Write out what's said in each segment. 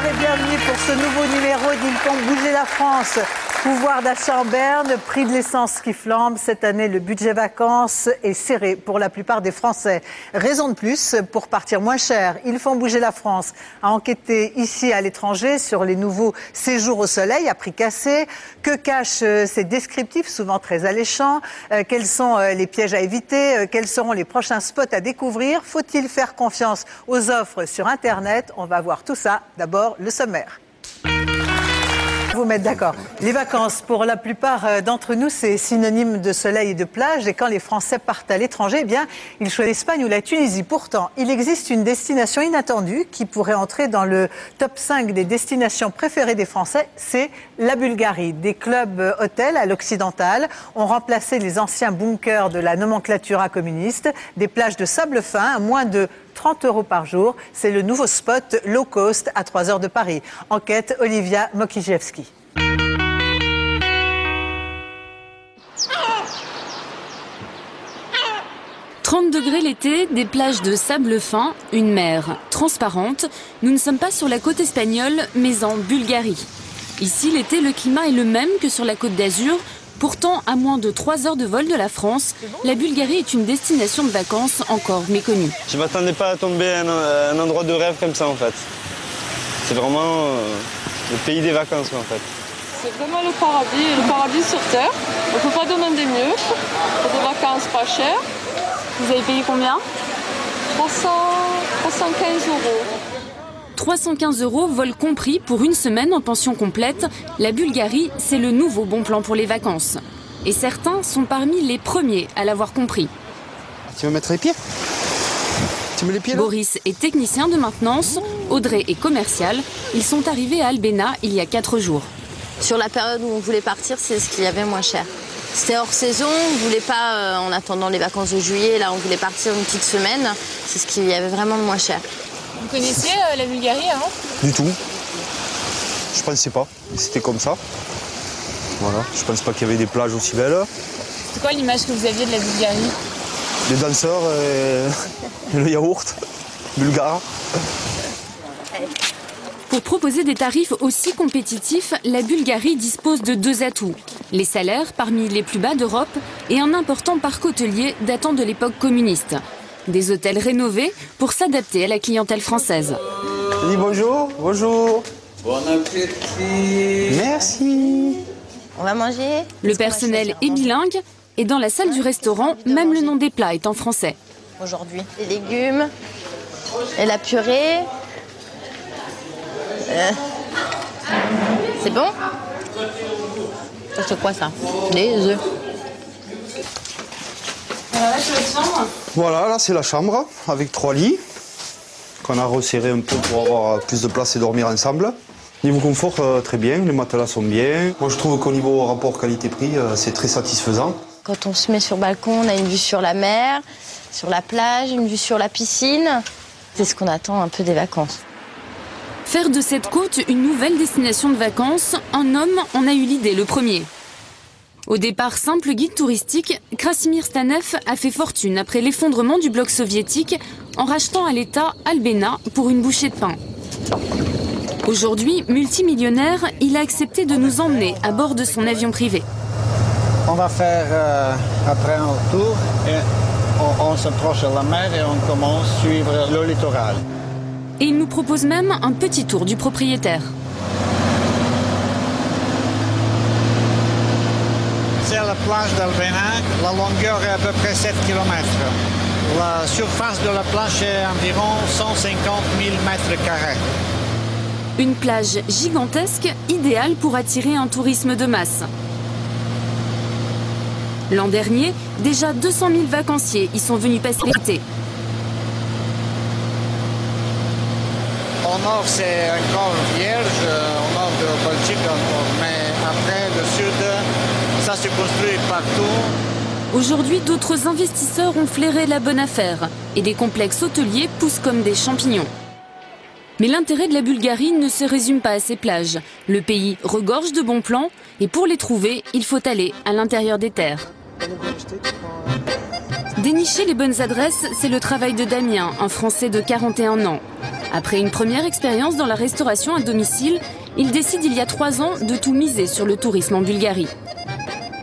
et bienvenue pour ce nouveau numéro d'Ils font bouger la France. Pouvoir d'achat en berne, prix de l'essence qui flambe. Cette année, le budget vacances est serré pour la plupart des Français. Raison de plus pour partir moins cher. Ils font bouger la France a enquêté ici à l'étranger sur les nouveaux séjours au soleil à prix cassé. Que cachent ces descriptifs, souvent très alléchants? Quels sont les pièges à éviter? Quels seront les prochains spots à découvrir? Faut-il faire confiance aux offres sur Internet? On va voir tout ça. D'abord, le sommaire. Vous mettre d'accord. Les vacances, pour la plupart d'entre nous, c'est synonyme de soleil et de plage. Et quand les Français partent à l'étranger, eh bien, ils choisissent l'Espagne ou la Tunisie. Pourtant, il existe une destination inattendue qui pourrait entrer dans le top 5 des destinations préférées des Français. C'est la Bulgarie. Des clubs hôtels à l'occidental ont remplacé les anciens bunkers de la nomenclatura communiste. Des plages de sable fin à moins de 30 € par jour. C'est le nouveau spot low cost à 3 heures de Paris. Enquête Olivia Mokijewski. « 30 degrés l'été, des plages de sable fin, une mer transparente. Nous ne sommes pas sur la côte espagnole, mais en Bulgarie. Ici, l'été, le climat est le même que sur la côte d'Azur. Pourtant, à moins de 3 heures de vol de la France, la Bulgarie est une destination de vacances encore méconnue. Je ne m'attendais pas à tomber à un endroit de rêve comme ça, en fait. C'est vraiment le pays des vacances, en fait. C'est vraiment le paradis sur Terre. On ne peut pas demander mieux. Pour des vacances pas chères. Vous avez payé combien? 315 €. 315 €, vol compris pour une semaine en pension complète. La Bulgarie, c'est le nouveau bon plan pour les vacances. Et certains sont parmi les premiers à l'avoir compris. Tu veux mettre les pieds? Tu mets les pieds là? Boris est technicien de maintenance, Audrey est commerciale. Ils sont arrivés à Albena il y a 4 jours. Sur la période où on voulait partir, c'est ce qu'il y avait moins cher. C'était hors saison, on ne voulait pas, en attendant les vacances de juillet, là on voulait partir une petite semaine. C'est ce qu'il y avait vraiment de moins cher. Vous connaissiez la Bulgarie avant? Du tout. Je pensais pas. C'était comme ça. Voilà. Je pense pas qu'il y avait des plages aussi belles. C'est quoi l'image que vous aviez de la Bulgarie? Les danseurs et le yaourt bulgare. Pour proposer des tarifs aussi compétitifs, la Bulgarie dispose de 2 atouts. Les salaires, parmi les plus bas d'Europe, et un important parc hôtelier datant de l'époque communiste. Des hôtels rénovés pour s'adapter à la clientèle française. Dis bonjour, bonjour. Bon appétit. Merci. On va manger? Le personnel est bilingue et dans la salle du restaurant, même le nom des plats est en français. Aujourd'hui, les légumes et la purée. C'est bon? C'est quoi ça? Des œufs. Alors là, c'est votre chambre? Voilà, là c'est la chambre avec 3 lits qu'on a resserré un peu pour avoir plus de place et dormir ensemble. Niveau confort, très bien, les matelas sont bien. Moi je trouve qu'au niveau rapport qualité-prix, c'est très satisfaisant. Quand on se met sur le balcon, on a une vue sur la mer, sur la plage, une vue sur la piscine. C'est ce qu'on attend un peu des vacances. Faire de cette côte une nouvelle destination de vacances, un homme en a eu l'idée le premier. Au départ simple guide touristique, Krasimir Stanev a fait fortune après l'effondrement du bloc soviétique en rachetant à l'État Albena pour une bouchée de pain. Aujourd'hui, multimillionnaire, il a accepté de nous emmener à bord de son avion privé. On va faire après un tour et on s'approche de la mer et on commence à suivre le littoral. Et il nous propose même un petit tour du propriétaire. C'est la plage d'Albena, la longueur est à peu près 7 km. La surface de la plage est environ 150 000 m². Une plage gigantesque, idéale pour attirer un tourisme de masse. L'an dernier, déjà 200 000 vacanciers y sont venus passer l'été. Au nord, c'est encore vierge, au nord de Belgique encore, mais après le sud, ça se construit partout. Aujourd'hui, d'autres investisseurs ont flairé la bonne affaire et des complexes hôteliers poussent comme des champignons. Mais l'intérêt de la Bulgarie ne se résume pas à ses plages. Le pays regorge de bons plans et pour les trouver, il faut aller à l'intérieur des terres. Dénicher les bonnes adresses, c'est le travail de Damien, un Français de 41 ans. Après une première expérience dans la restauration à domicile, il décide il y a 3 ans de tout miser sur le tourisme en Bulgarie.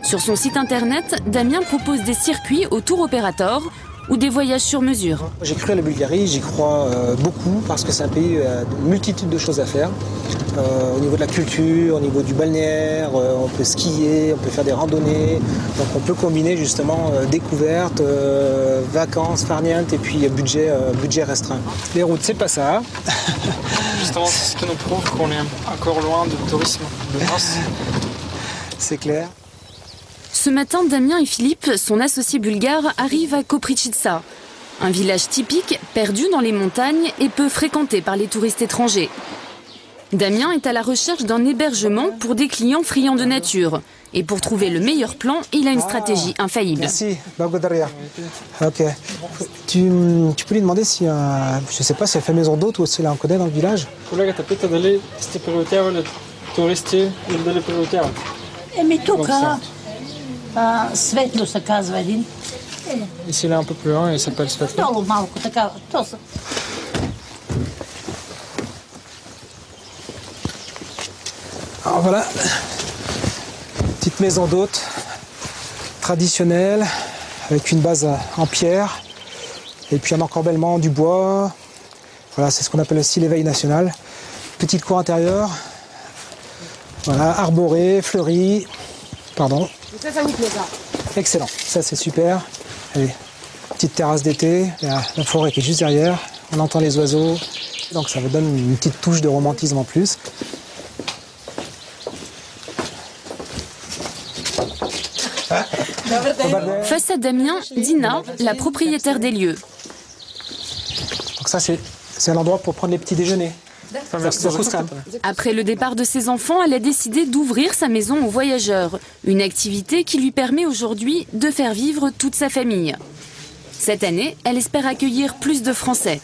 Sur son site internet, Damien propose des circuits au tour opérateur ou des voyages sur mesure. J'ai cru à la Bulgarie, j'y crois beaucoup parce que c'est un pays où il y a une multitude de choses à faire. Au niveau de la culture, au niveau du balnéaire, on peut skier, on peut faire des randonnées. Donc on peut combiner justement découvertes, vacances, farniente et puis budget restreint. Les routes, c'est pas ça. Justement, c'est ce qui nous prouve qu'on est encore loin du tourisme de masse. C'est clair. Ce matin, Damien et Philippe, son associé bulgare, arrivent à Kopričica, un village typique perdu dans les montagnes et peu fréquenté par les touristes étrangers. Damien est à la recherche d'un hébergement pour des clients friands de nature. Et pour trouver le meilleur plan, il a une stratégie infaillible. Merci, Благодаря. Ok. Tu peux lui demander si, je sais pas si elle fait maison d'hôte ou si elle en connaît dans le village. Колегата пита дали сте приютявали туристи или дали приютяват. Тук Светло се казва един. Ici, il est un peu plus loin, il s'appelle Svetlo. Долу малко така. Alors voilà, petite maison d'hôte traditionnelle avec une base en pierre et puis un encorbellement du bois. Voilà, c'est ce qu'on appelle aussi l'éveil national. Petite cour intérieure, voilà, arborée, fleurie. Pardon. Excellent, ça c'est super. Allez, petite terrasse d'été, il y a la forêt qui est juste derrière, on entend les oiseaux, donc ça vous donne une petite touche de romantisme en plus. Face à Damien, Dina, la propriétaire des lieux. Donc ça c'est un endroit pour prendre les petits déjeuners. Après le départ de ses enfants, elle a décidé d'ouvrir sa maison aux voyageurs. Une activité qui lui permet aujourd'hui de faire vivre toute sa famille. Cette année, elle espère accueillir plus de Français.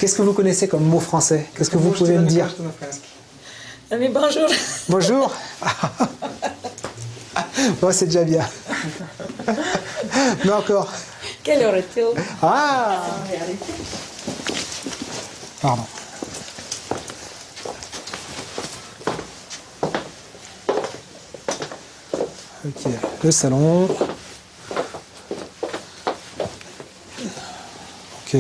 Qu'est-ce que vous connaissez comme mot français? Qu'est-ce que vous pouvez me dire? Bonjour. Bonjour. Bon, c'est déjà bien. Mais encore. Quelle heure est-il? Ah. Pardon. Ok, le salon. Ok.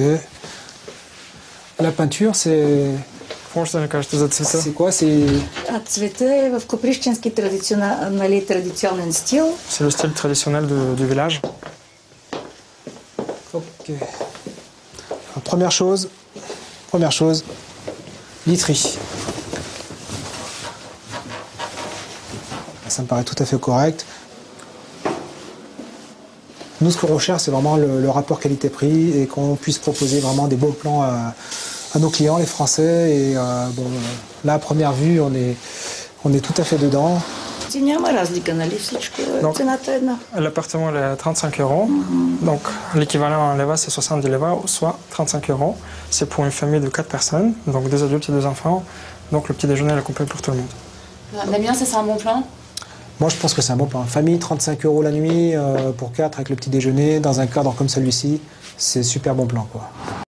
La peinture, c'est... C'est quoi? Цвета е в коприщенски традиционен стил. C'est le style traditionnel du village. Ok. Alors, première chose, literie. Ça me paraît tout à fait correct. Nous, ce qu'on recherche, c'est vraiment le rapport qualité-prix et qu'on puisse proposer vraiment des beaux plans à nos clients, les Français. Et bon, là, à première vue, on est tout à fait dedans. Donc, l'appartement est à 35 €. Donc, l'équivalent en leva, c'est 70 leva, soit 35 €. C'est pour une famille de 4 personnes, donc 2 adultes et 2 enfants. Donc, le petit déjeuner est complet pour tout le monde. Damien, ça c'est un bon plan? Moi, je pense que c'est un bon plan. Famille, 35 € la nuit pour 4 avec le petit déjeuner, dans un cadre comme celui-ci, c'est super bon plan, quoi.